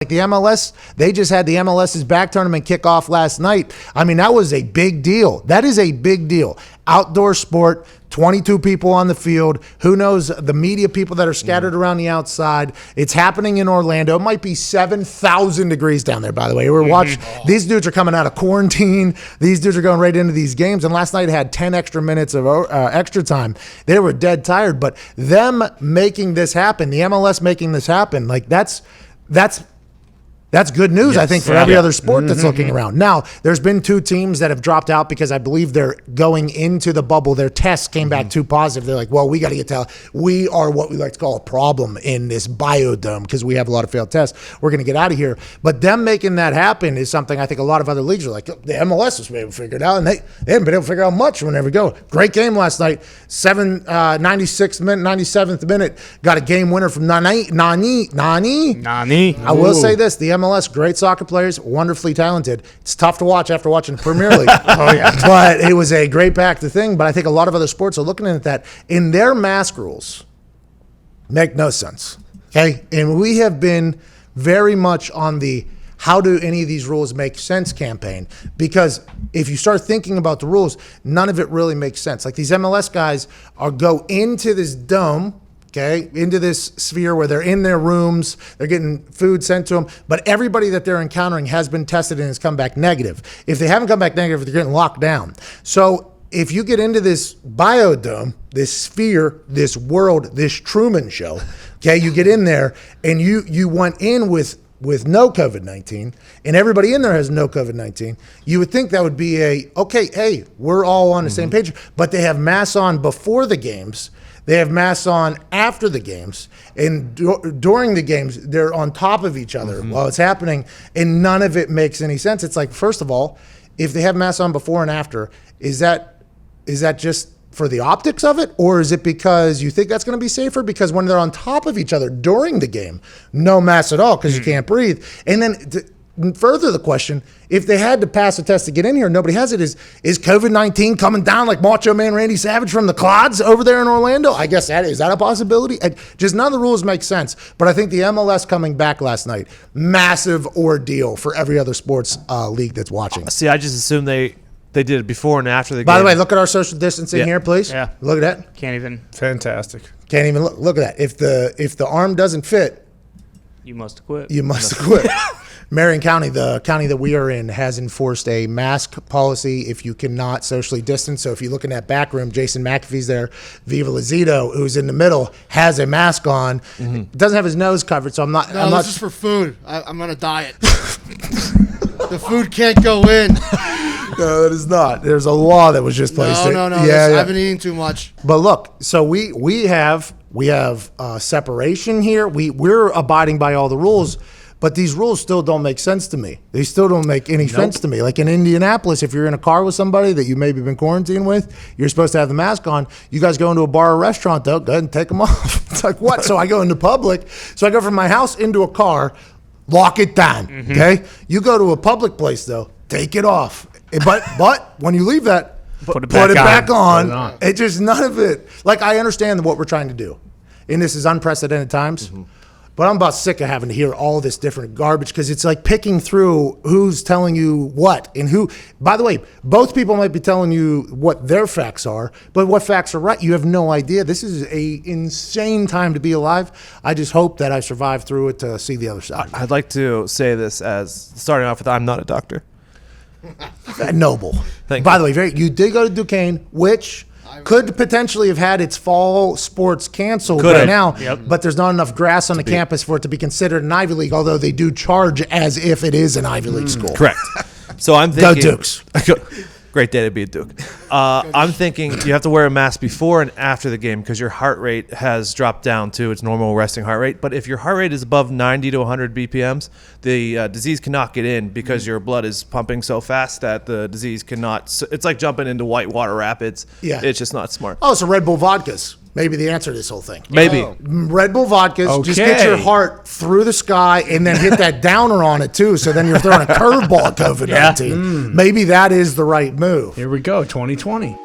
Like the MLS, they just had the MLS's back tournament kickoff last night. I mean, that was a big deal. That is a big deal. Outdoor sport, 22 people on the field. Who knows the media people that are scattered around the outside. It's happening in Orlando. It might be 7,000 degrees down there, by the way. We're watching. These dudes are coming out of quarantine. These dudes are going right into these games. And last night had 10 extra minutes of extra time. They were dead tired. But them making this happen, the MLS making this happen, like that's good news, yes, I think, for every other sport that's looking around. Now, there's been 2 teams that have dropped out because I believe they're going into the bubble. Their tests came back too positive. They're like, well, we got to get to – we are what we like to call a problem in this biodome because we have a lot of failed tests. We're going to get out of here. But them making that happen is something I think a lot of other leagues are like, the MLS was able to figure it out, and they haven't been able to figure out much whenever we go. Great game last night. 96th minute, 97th minute, got a game winner from Nani. I will say this, the MLS, great soccer players, wonderfully talented. It's tough to watch after watching the Premier League. But it was a great back to thing. But I think a lot of other sports are looking at that. In their mask rules, make no sense. Okay? And we have been very much on the how do any of these rules make sense campaign, because if you start thinking about the rules, none of it really makes sense. Like these MLS guys go into this dome, okay, into this sphere where they're in their rooms, they're getting food sent to them, but everybody that they're encountering has been tested and has come back negative. If they haven't come back negative, they're getting locked down. So if you get into this biodome, this sphere, this world, this Truman Show, okay, you get in there and you went in with no COVID-19 and everybody in there has no COVID-19, you would think that would be okay, hey, we're all on the same page, but they have masks on before the games. They have masks on after the games, and during the games, they're on top of each other while it's happening, and none of it makes any sense. It's like, first of all, if they have masks on before and after, is that just for the optics of it, or is it because you think that's going to be safer? Because when they're on top of each other during the game, no masks at all because you can't breathe. And then further the question, if they had to pass a test to get in here, nobody has it, is COVID-19 coming down like Macho Man Randy Savage from the clods over there in Orlando? I guess is that a possibility? Just none of the rules make sense. But I think the MLS coming back last night, massive ordeal for every other sports league that's watching. See, I just assume they did it before and after the game. By the way, look at our social distancing here, please. Yeah. Look at that. Can't even. Fantastic. Can't even look at that. If the arm doesn't fit, you must quit. You must quit. Marion County, the county that we are in, has enforced a mask policy if you cannot socially distance. So if you look in that back room, Jason McAfee's there. Viva Lazito, who's in the middle, has a mask on. Doesn't have his nose covered, so I'm not. This is for food. I'm on a diet. The food can't go in. No, it is not. There's a law that was just placed. No. I've been eating too much. But look, so we have separation here. We're abiding by all the rules. But these rules still don't make sense to me. They still don't make any sense to me. Like in Indianapolis, if you're in a car with somebody that you maybe been quarantined with, you're supposed to have the mask on. You guys go into a bar or restaurant, though, go ahead and take them off. It's like, what? So I go into public. So I go from my house into a car, lock it down, okay? You go to a public place, though, take it off. But when you leave that, put it back on. It just, none of it. Like, I understand what we're trying to do. And this is unprecedented times. But I'm about sick of having to hear all this different garbage because it's like picking through who's telling you what and who. By the way, both people might be telling you what their facts are, but what facts are right, you have no idea. This is an insane time to be alive. I just hope that I survive through it to see the other side. I'd like to say this as starting off with, I'm not a doctor. Noble. By the way, you did go to Duquesne, which could potentially have had its fall sports canceled now, but there's not enough grass on the campus for it to be considered an Ivy League, although they do charge as if it is an Ivy League school. Correct. So I'm thinking... Go Dukes. Great day to be a Duke. I'm thinking you have to wear a mask before and after the game because your heart rate has dropped down to its normal resting heart rate. But if your heart rate is above 90 to 100 BPMs, the disease cannot get in because your blood is pumping so fast that the disease cannot. It's like jumping into whitewater rapids. Yeah. It's just not smart. Oh, so Red Bull vodkas. Maybe the answer to this whole thing. Maybe. Red Bull vodkas, just get your heart through the sky and then hit that downer on it too. So then you're throwing a curveball at COVID-19. Maybe that is the right move. Here we go, 2020.